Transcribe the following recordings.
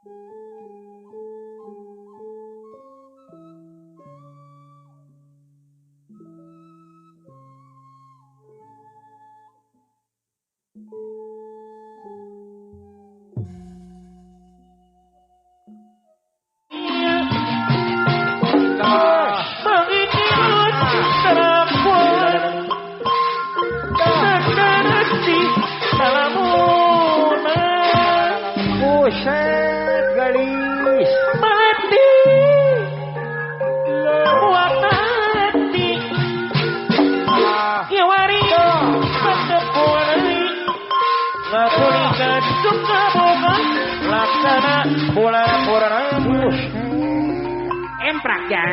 Buset gelis mati buat mati ya wario penepuan ngakulikan suka boga laksana bulan purna emprak ya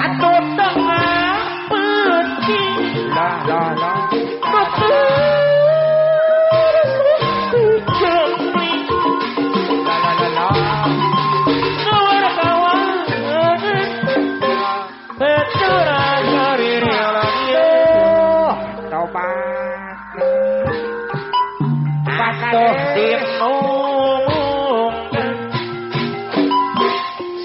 atau tengah peti lah betul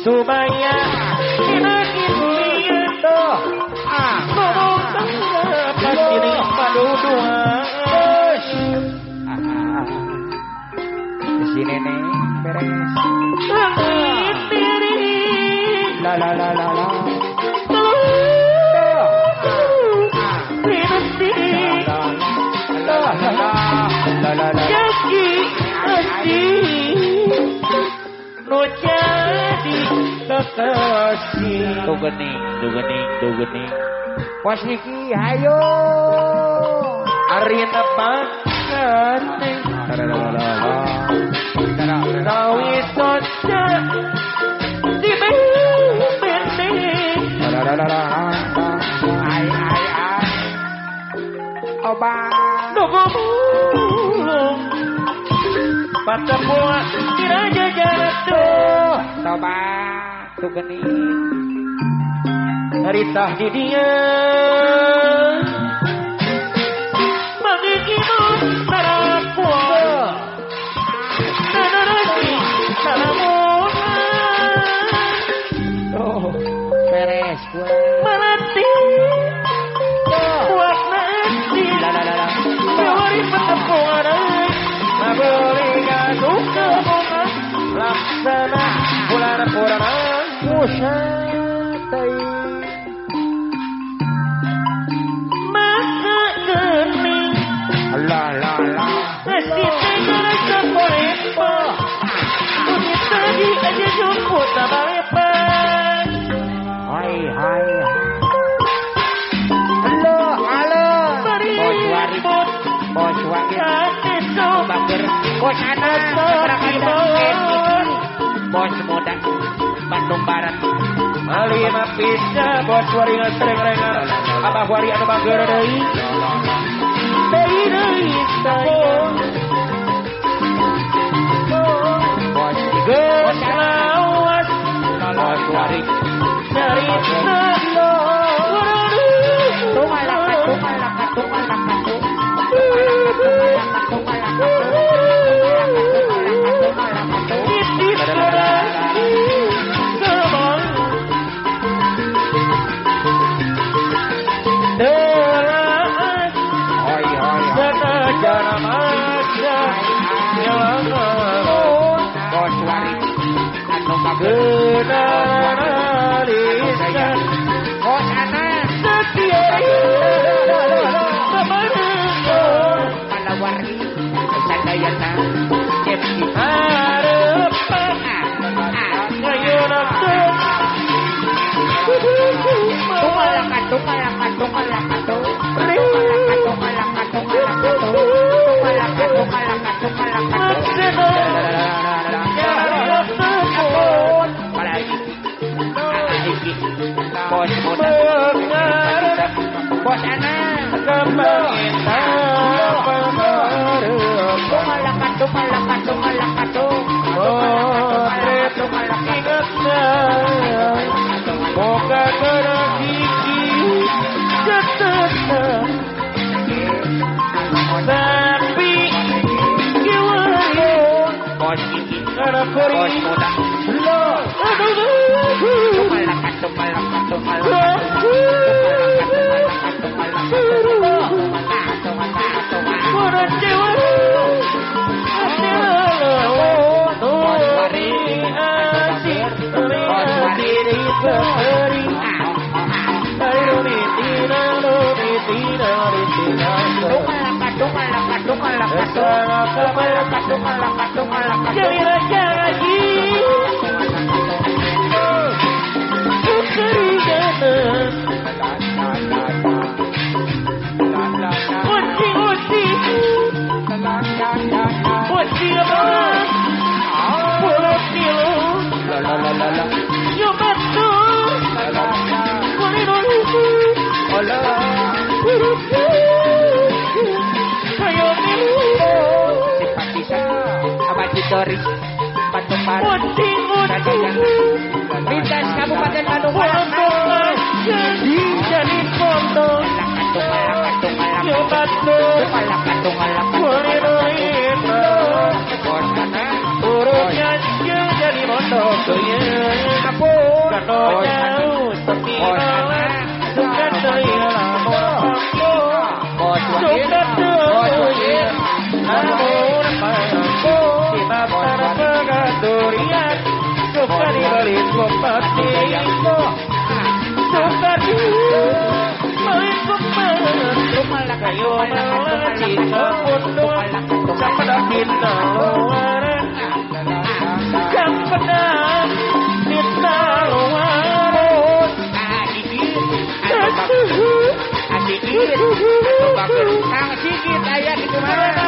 supaya kita lihat ngomong dapat ini padu dua kesini nih beres la Jaki nu jadi kekasih tuh gening pos niki hayo ari nepakan tawi soca di benteng ai obat Nunggu pada buat kiraja jatuh tobat tuh gening Rita di dia mengikimu terapuan tenarasi salamunan beres gue menanti buat nanti Yawari petepungan Mabelikan suka bunga laksana bulan purna musatai maka gening la nasi tegara seporepo kunyit tadi aja jemput tabalepan hai bos wakil bakir bos anak bos muda Bandung Barat Malima pizza bos waringan sereng-rengan abah wari anu bageur deui sayang bos geus lawas bos wari cerita bos anak boga gerak gigi jatah tapi kiwayo bos gigi Ada kori. Bos muda. Jadi raja lagi. Doris Bandung Barat Lintas Kabupaten Bandung Barat jadi foto urutnya jadi foto durian suka dibeli bupati suka dibeli bupati kayu cinta untuk sampai kita luaran sampai kita luaran sedikit kang sikit aya di mana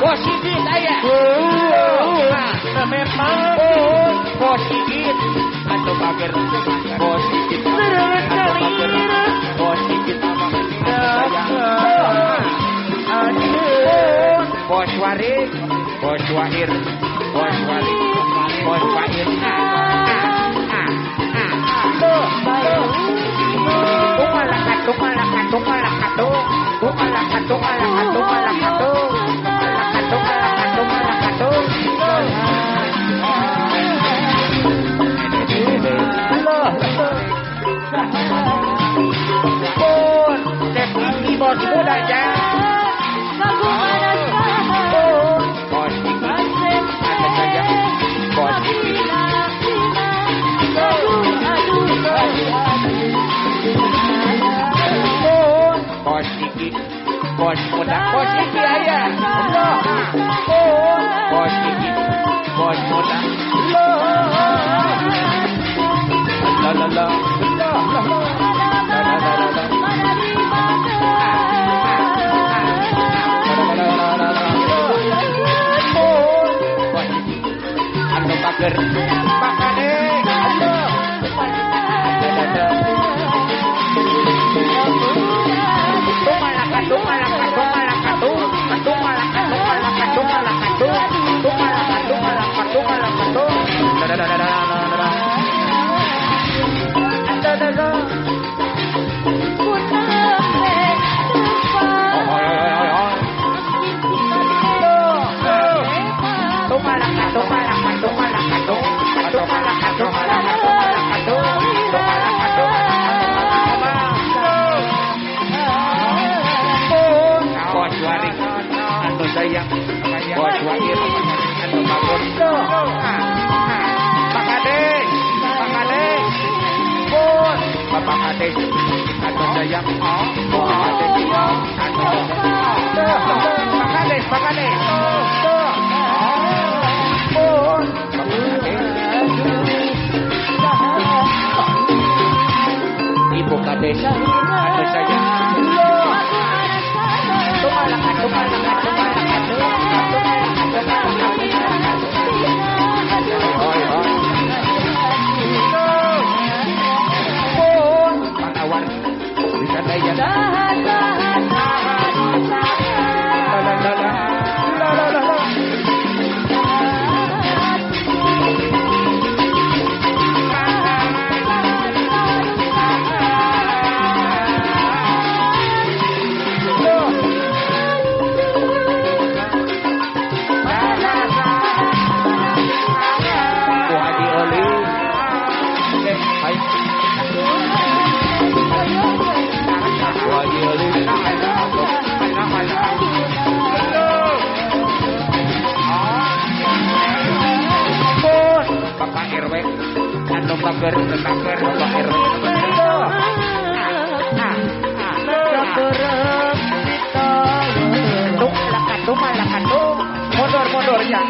bos sikit aya memang bos sikit atau bager bos sikit bos sikit bos warik bos wahir bos warik bos wahir bos muda aja bos ada saja bos bos sikit bos muda bos sikit aya bos sikit bos muda la anu bager makane sayang bos wahir anu bagus Pak Kades bos Bapak Kades anu sayang bos Kades Pak Kades bos Ibu Kades anu sayang Panawan bisa daya Bager tetaker Bager. Tuk lakatu malakatu. Modor ya.